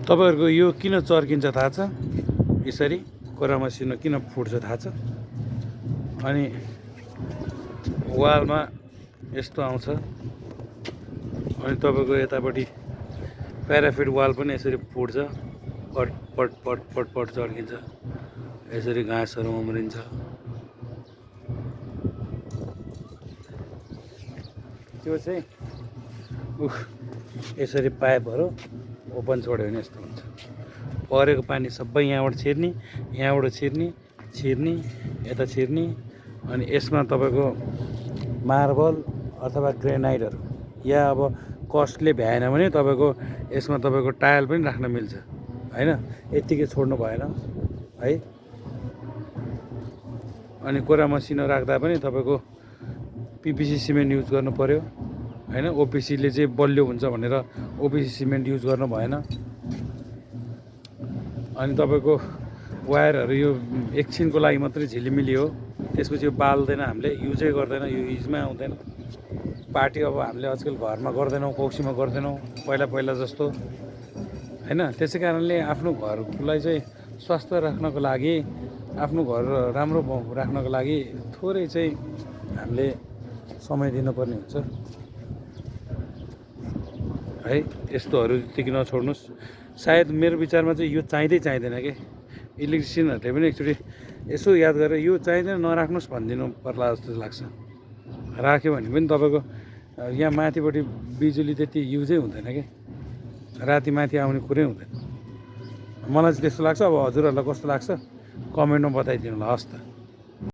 तपाईँहरूको यो किन चर्किन्छ थाहा छ? यसरी कोरा मसिनो किन फुट्छ थाहा छ? अनि वालमा यस्तो आउँछ, अनि तपाईँको यतापट्टि प्याराफिट वाल पनि यसरी फुट्छ, पट पट पट पट पट चर्किन्छ, यसरी घाँसहरू उम्रिन्छ। त्यो चाहिँ यसरी पाइपहरू ओपन छोड्यो भने यस्तो हुन्छ। परेको पानी सबै यहाँबाट छिर्ने, यहाँबाट छिर्ने, छिर्ने, यता छिर्ने, अनि यसमा तपाईँको मार्बल अथवा ग्रेनाइटहरू या अब कस्टले भ्याएन भने तपाईँको यसमा तपाईँको टायल पनि राख्न मिल्छ होइन, यत्तिकै छोड्नु भएन है। अनि कोरा मसिनो राख्दा पनि तपाईँको पिपिसी सिमेन्ट युज गर्नु पर्यो होइन। ओपिसीले चाहिँ बलियो हुन्छ भनेर ओपिसी सिमेन्ट युज गर्नु भएन। अनि तपाईँको वायरहरू यो एकछिनको लागि मात्रै झिलिमिली हो, त्यसपछि यो बाल्दैन, हामीले युजै गर्दैन, यो युजमै आउँदैन। पार्टी अब हामीले आजकल घरमा गर्दैनौँ, कौसीमा गर्दैनौँ पहिला पहिला जस्तो होइन। त्यसै कारणले आफ्नो घरलाई चाहिँ स्वास्थ्य राख्नको लागि, आफ्नो घर राम्रो राख्नको लागि थोरै चाहिँ हामीले समय दिनुपर्ने हुन्छ है। यस्तोहरू त्यति नछोड्नुहोस्। सायद मेरो विचारमा चाहिँ यो चाहिँदैन कि इलेक्ट्रिसियनहरूले पनि एकचोटि यसो याद गरेर यो चाहिँदैन नराख्नुहोस् भनिदिनु पर्ला जस्तो लाग्छ। राख्यो भने पनि तपाईँको यहाँ माथिपट्टि बिजुली त्यति युजै हुँदैन कि, राति माथि आउने कुरै हुँदैन। मलाई चाहिँ त्यस्तो लाग्छ। अब हजुरहरूलाई कस्तो लाग्छ कमेन्टमा बताइदिनु होला। हस् त।